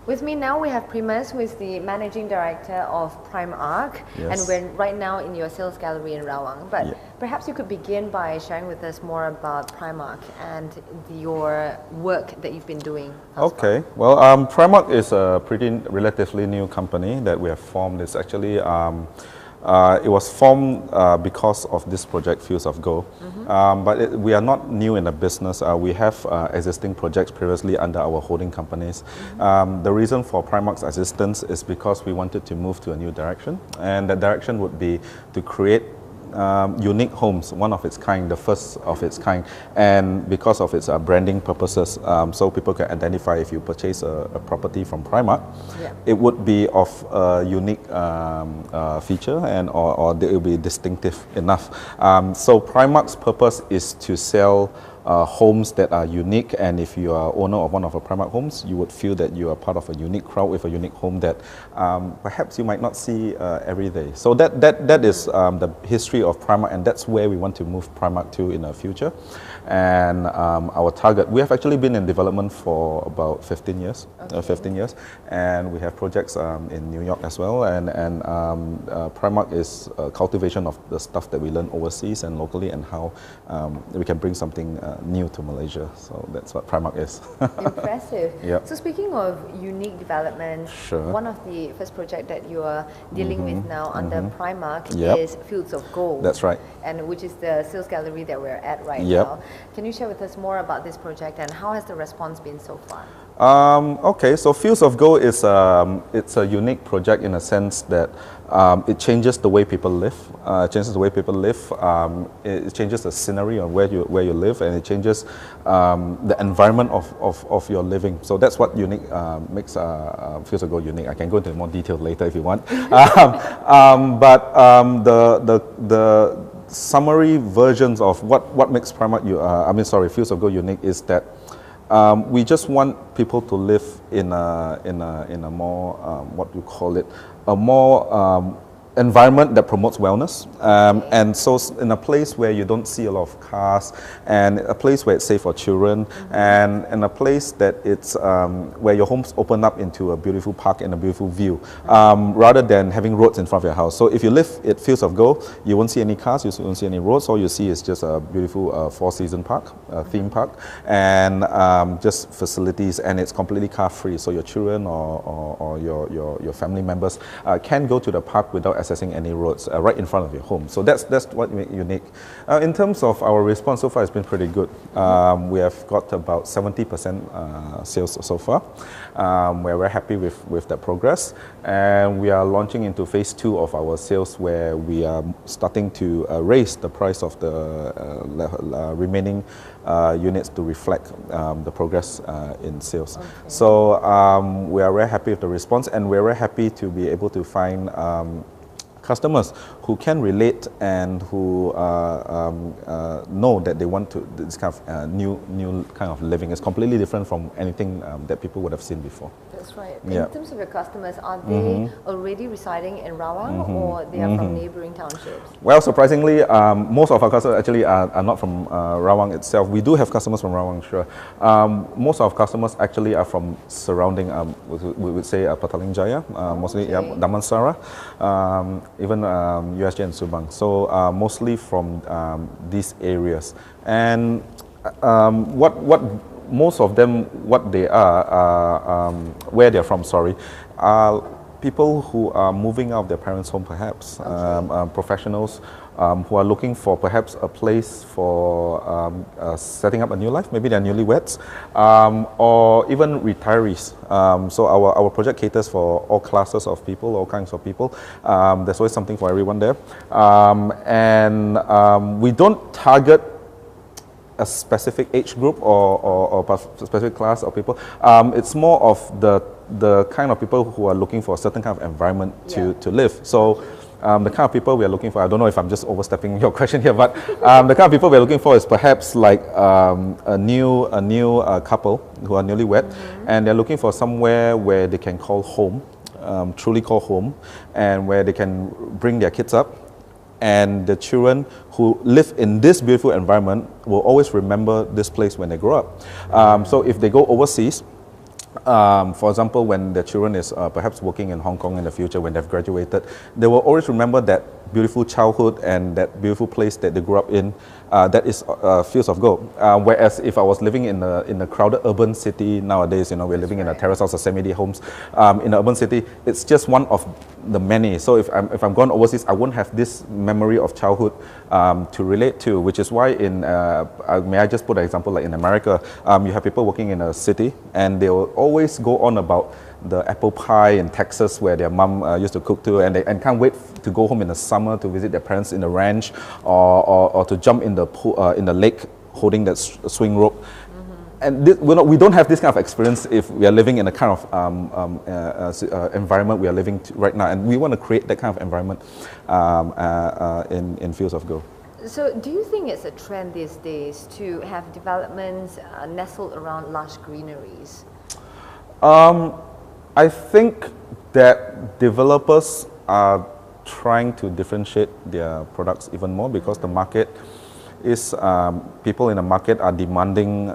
With me now we have Primarc, who is the Managing Director of Primarc, and we're right now in your sales gallery in Rawang. But perhaps you could begin by sharing with us more about Primarc and your work that you've been doing. Okay, well, Primarc is a relatively new company that we have formed. It's actually it was formed because of this project, Fields of Gold. But we are not new in the business. We have existing projects previously under our holding companies. The reason for Primarc's existence is because we wanted to move to a new direction. And the direction would be to create unique homes, one of its kind, the first of its kind, and because of its branding purposes, so people can identify if you purchase a property from Primarc, it would be of a unique feature and or it will be distinctive enough. So Primarc's purpose is to sell homes that are unique, and if you are owner of one of our Primarc homes, you would feel that you are part of a unique crowd with a unique home that perhaps you might not see every day. So that is the history of Primarc, and that's where we want to move Primarc to in the future. And our target, we have actually been in development for about 15 years, 15 years, and we have projects in New York as well, and Primarc is cultivation of the stuff that we learn overseas and locally, and how we can bring something new to Malaysia. So that's what Primarc is. Impressive. So speaking of unique development, one of the first project that you are dealing with now under Primarc is Fields of Gold. That's right. And which is the sales gallery that we're at right now. Can you share with us more about this project and how has the response been so far? Okay, so Fields of Gold is it's a unique project in a sense that it changes the way people live. It changes the way people live. It changes the scenery of where you live, and it changes the environment of your living. So that's what unique makes Fields of Gold unique. I can go into more detail later if you want. But the summary versions of what makes Primarc Fields of Gold unique is that we just want people to live in a more what do you call it, a more environment that promotes wellness, and so in a place where you don't see a lot of cars, and a place where it's safe for children, and a place that it's where your homes open up into a beautiful park and a beautiful view, rather than having roads in front of your house. So if you live at Fields of Gold, you won't see any cars, you won't see any roads. All you see is just a beautiful four-season park, theme park, and just facilities, and it's completely car-free. So your children or your family members can go to the park without accessing any roads right in front of your home. So that's what makes it unique. In terms of our response so far, it's been pretty good. We have got about 70% sales so far. We're very happy with that progress, and we are launching into phase 2 of our sales, where we are starting to raise the price of the remaining units to reflect the progress in sales. So we are very happy with the response, and we're very happy to be able to find customers who can relate and who know that they want to this kind of new kind of living. It's completely different from anything that people would have seen before. That's right. In terms of your customers, are they already residing in Rawang, or they are from neighboring townships? Well, surprisingly, most of our customers actually are not from Rawang itself. We do have customers from Rawang, sure. Most of our customers actually are from surrounding, we would say Petaling Jaya, mostly Damansara, even USJ and Subang. So mostly from these areas. And what most of them, what they are where they're from, are people who are moving out of their parents' home, perhaps, professionals who are looking for perhaps a place for setting up a new life. Maybe they're newlyweds, or even retirees. So our project caters for all classes of people, all kinds of people. There's always something for everyone there. And we don't target a specific age group or a specific class of people. It's more of the kind of people who are looking for a certain kind of environment to live. So the kind of people we are looking for, I don't know if I'm just overstepping your question here, but the kind of people we're looking for is perhaps like a new couple who are newlywed, and they're looking for somewhere where they can call home, truly call home, and where they can bring their kids up. And the children who live in this beautiful environment will always remember this place when they grow up. So if they go overseas, For example, when their children is perhaps working in Hong Kong in the future, when they've graduated, they will always remember that beautiful childhood and that beautiful place that they grew up in. That is fields of gold. Whereas if I was living in a crowded urban city nowadays, we're living in a terrace house or semi-D homes in an urban city. It's just one of the many. So if I'm gone overseas, I won't have this memory of childhood to relate to. Which is why may I just put an example, like in America, you have people working in a city, and they will always go on about the apple pie in Texas where their mom used to cook to, and can't wait to go home in the summer to visit their parents in the ranch, or to jump in the pool, in the lake holding that swing rope. And we don't have this kind of experience if we are living in the kind of environment we are living right now, and we want to create that kind of environment in Fields of Gold. So do you think it's a trend these days to have developments nestled around lush greeneries? I think that developers are trying to differentiate their products even more, because the market is, people in the market are demanding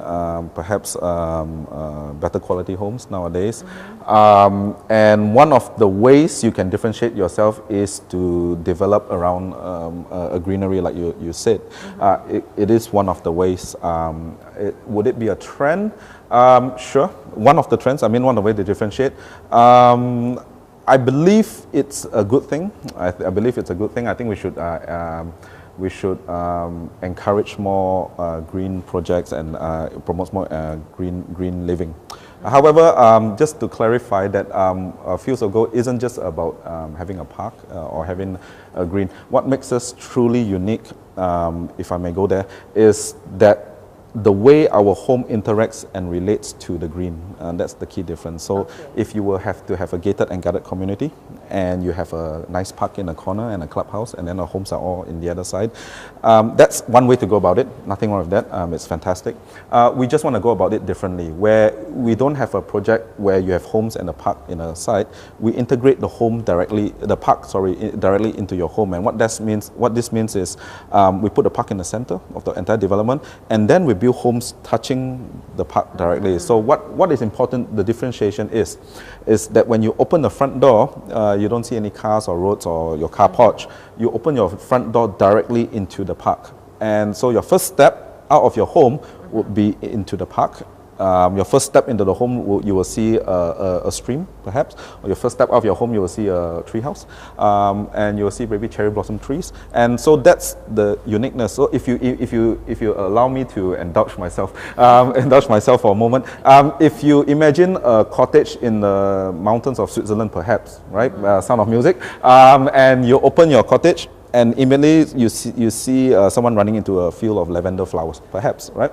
perhaps better quality homes nowadays. And one of the ways you can differentiate yourself is to develop around a greenery, like you said. It is one of the ways. Would it be a trend? Sure, one of the trends, one of the ways to differentiate. I believe it's a good thing. I believe it's a good thing. I think we should encourage more green projects and promote more green living. However, just to clarify that Fields of Gold isn't just about having a park or having a green. What makes us truly unique, if I may go there, is that the way our home interacts and relates to the green, that's the key difference. So if you will have to have a gated and guarded community, and you have a nice park in the corner and a clubhouse, and then our homes are all in the other side, that's one way to go about it. Nothing wrong with that. It's fantastic. We just want to go about it differently, where we don't have a project where you have homes and a park in a side. We integrate the park directly into your home. And what this means is we put the park in the center of the entire development, and then we build homes touching the park directly. So what is important, the differentiation is that when you open the front door, you don't see any cars or roads or your car porch. You open your front door directly into the park. And so your first step out of your home would be into the park. Your first step into the home, you will see a stream, perhaps. Or your first step out of your home, you will see a tree house, and you will see maybe cherry blossom trees. And so that's the uniqueness. So if you allow me to indulge myself for a moment, if you imagine a cottage in the mountains of Switzerland, perhaps, right? Sound of music, and you open your cottage, and immediately you see someone running into a field of lavender flowers, perhaps, right?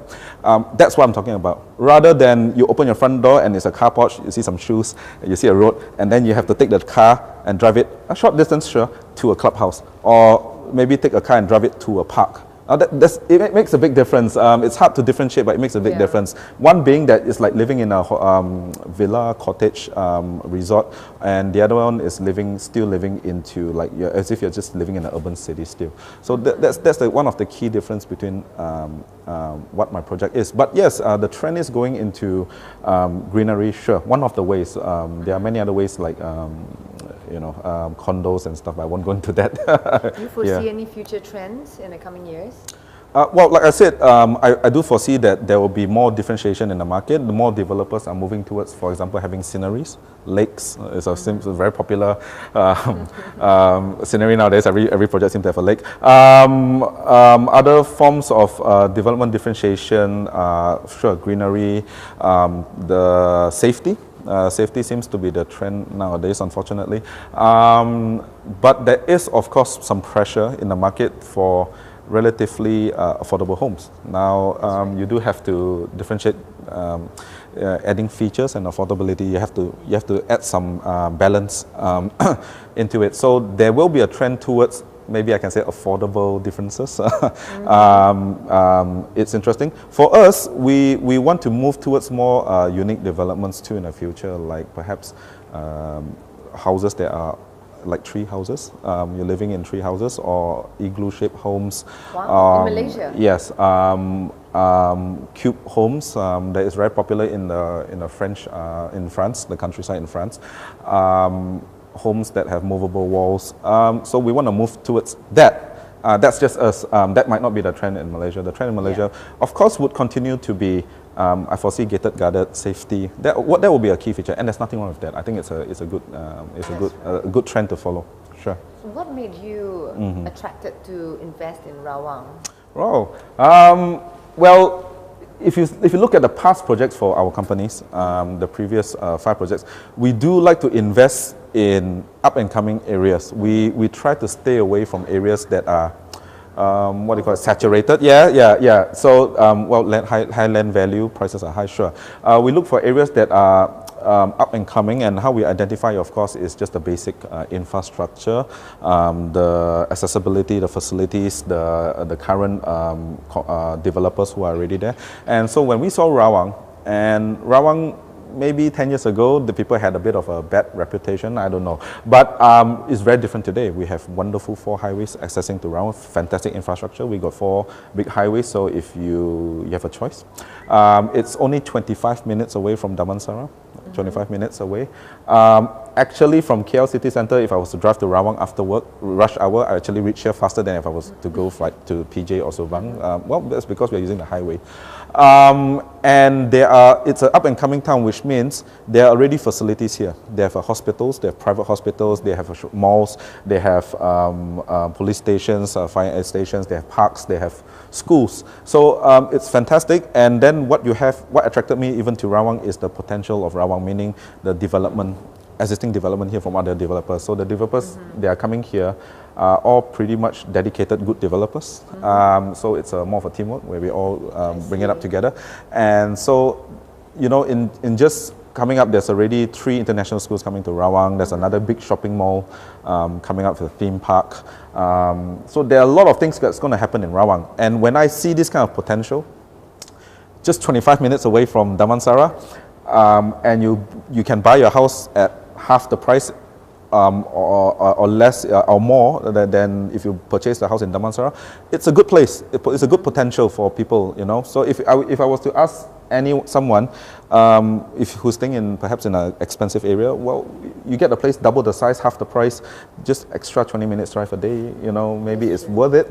That's what I'm talking about. Rather than you open your front door and it's a car porch, you see some shoes, you see a road, and then you have to take the car and drive it a short distance, sure, to a clubhouse, or maybe take a car and drive it to a park. It makes a big difference. It's hard to differentiate, but it makes a big difference. One being that it's like living in a villa, cottage, resort, and the other one is still living into as if you're just living in an urban city still. So that's one of the key difference between what my project is. But yes, the trend is going into greenery. Sure, one of the ways. There are many other ways like condos and stuff. I won't go into that. Do you foresee any future trends in the coming years? Well, like I said, I do foresee that there will be more differentiation in the market. The more developers are moving towards, for example, having sceneries. Lakes is a very popular scenery nowadays. Every project seems to have a lake. Other forms of development differentiation, sure, greenery, the safety. Safety seems to be the trend nowadays, unfortunately. But there is, of course, some pressure in the market for relatively affordable homes. Now, you do have to differentiate adding features and affordability. You have to add some balance into it. So there will be a trend towards, maybe I can say, affordable differences. It's interesting. For us, we want to move towards more unique developments too in the future, like perhaps houses that are like tree houses. You're living in tree houses or igloo-shaped homes. Wow, in Malaysia? Yes. cube homes that is very popular in the French in France, the countryside in France. Homes that have movable walls. So we want to move towards that. That's just us. That might not be the trend in Malaysia. The trend in Malaysia, of course, would continue to be. I foresee gated, guarded, safety. That will be a key feature, and there's nothing wrong with that. I think it's a good trend to follow. Sure. So what made you attracted to invest in Rawang? Oh, well, if you look at the past projects for our companies, the previous 5 projects, we do like to invest in up and coming areas. We try to stay away from areas that are what do you call it, saturated? Yeah. So, well, high land value, prices are high, sure. We look for areas that are up and coming, and how we identify, of course, is just the basic infrastructure, the accessibility, the facilities, the current developers who are already there. And so when we saw Rawang, maybe 10 years ago, the people had a bit of a bad reputation, I don't know. But it's very different today. We have wonderful 4 highways accessing to Rawang, fantastic infrastructure. We got 4 big highways, so if you have a choice. It's only 25 minutes away from Damansara, 25 minutes away. Actually, from KL City Centre, if I was to drive to Rawang after work, rush hour, I actually reach here faster than if I was to go flight to PJ or Subang. Well, that's because we're using the highway. And it's an up-and-coming town, which means there are already facilities here. They have hospitals, they have private hospitals, they have malls, they have police stations, fire stations, they have parks, they have schools. So it's fantastic. And then what attracted me even to Rawang is the potential of Rawang, meaning the existing development here from other developers. So the developers, they are coming here, all pretty much dedicated, good developers. So it's more of a teamwork where we all bring it up together. And so, you know, in just coming up, there's already 3 international schools coming to Rawang. There's another big shopping mall coming up for the theme park. So there are a lot of things that's going to happen in Rawang. And when I see this kind of potential, just 25 minutes away from Damansara, and you can buy your house at half the price or less or more than if you purchase the house in Damansara, it's a good place. It's a good potential for people, you know. So if I was to ask someone who's staying perhaps in an expensive area, well, you get a place double the size, half the price, just extra 20 minutes drive a day, you know, maybe it's worth it.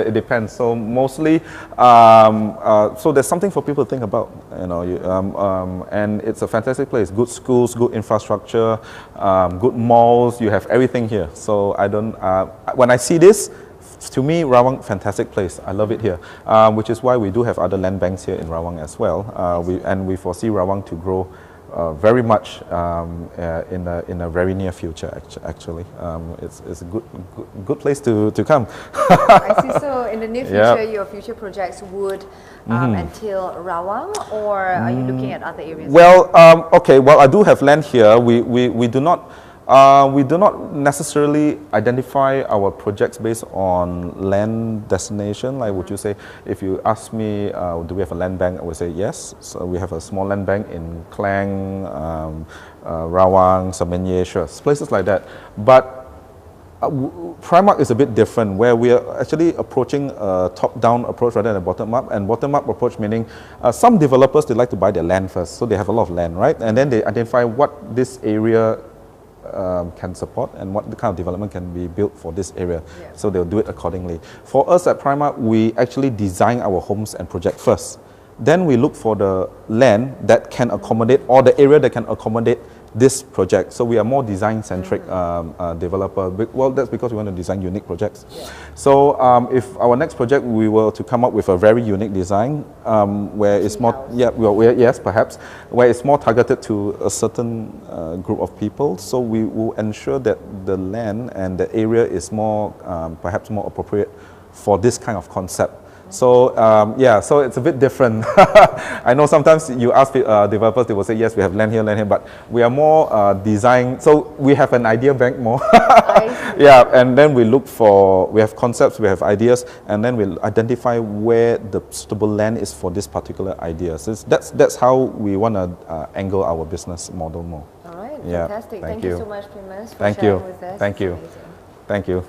It depends. So mostly, so there's something for people to think about, you know. And it's a fantastic place. Good schools, good infrastructure, good malls. You have everything here. So when I see this, to me, Rawang, fantastic place. I love it here, which is why we do have other land banks here in Rawang as well. We foresee Rawang to grow very much in a very near future. Actually, it's a good place to come. I see. So in the near future, your future projects would entail Rawang, or are you looking at other areas? Well, okay. Well, I do have land here. We do not. We do not necessarily identify our projects based on land destination. Like, would you say, if you ask me, do we have a land bank? I would say yes. So we have a small land bank in Klang, Rawang, Semenye, sure, places like that. But Primarc is a bit different, where we are actually approaching a top-down approach rather than a bottom-up. And bottom-up approach meaning some developers, they like to buy their land first, so they have a lot of land, right? And then they identify what this area can support and what the kind of development can be built for this area. Yeah. So they'll do it accordingly. For us at Primarc, we actually design our homes and project first. Then we look for the land that can accommodate, or the area that can accommodate this project. So we are more design-centric developer. Well, that's because we want to design unique projects. Yeah. So if our next project, we were to come up with a very unique design where it's more, yes, perhaps, where it's more targeted to a certain group of people. So we will ensure that the land and the area is more, perhaps more appropriate for this kind of concept. So so it's a bit different. I know sometimes you ask developers, they will say, yes, we have land here, but we are more design. So we have an idea bank more. Yeah, and then we have concepts, we have ideas, and then we'll identify where the suitable land is for this particular idea. So that's how we want to angle our business model more. All right, fantastic. Thank you so much, Primarc, for sharing with us. Thank you. Thank you.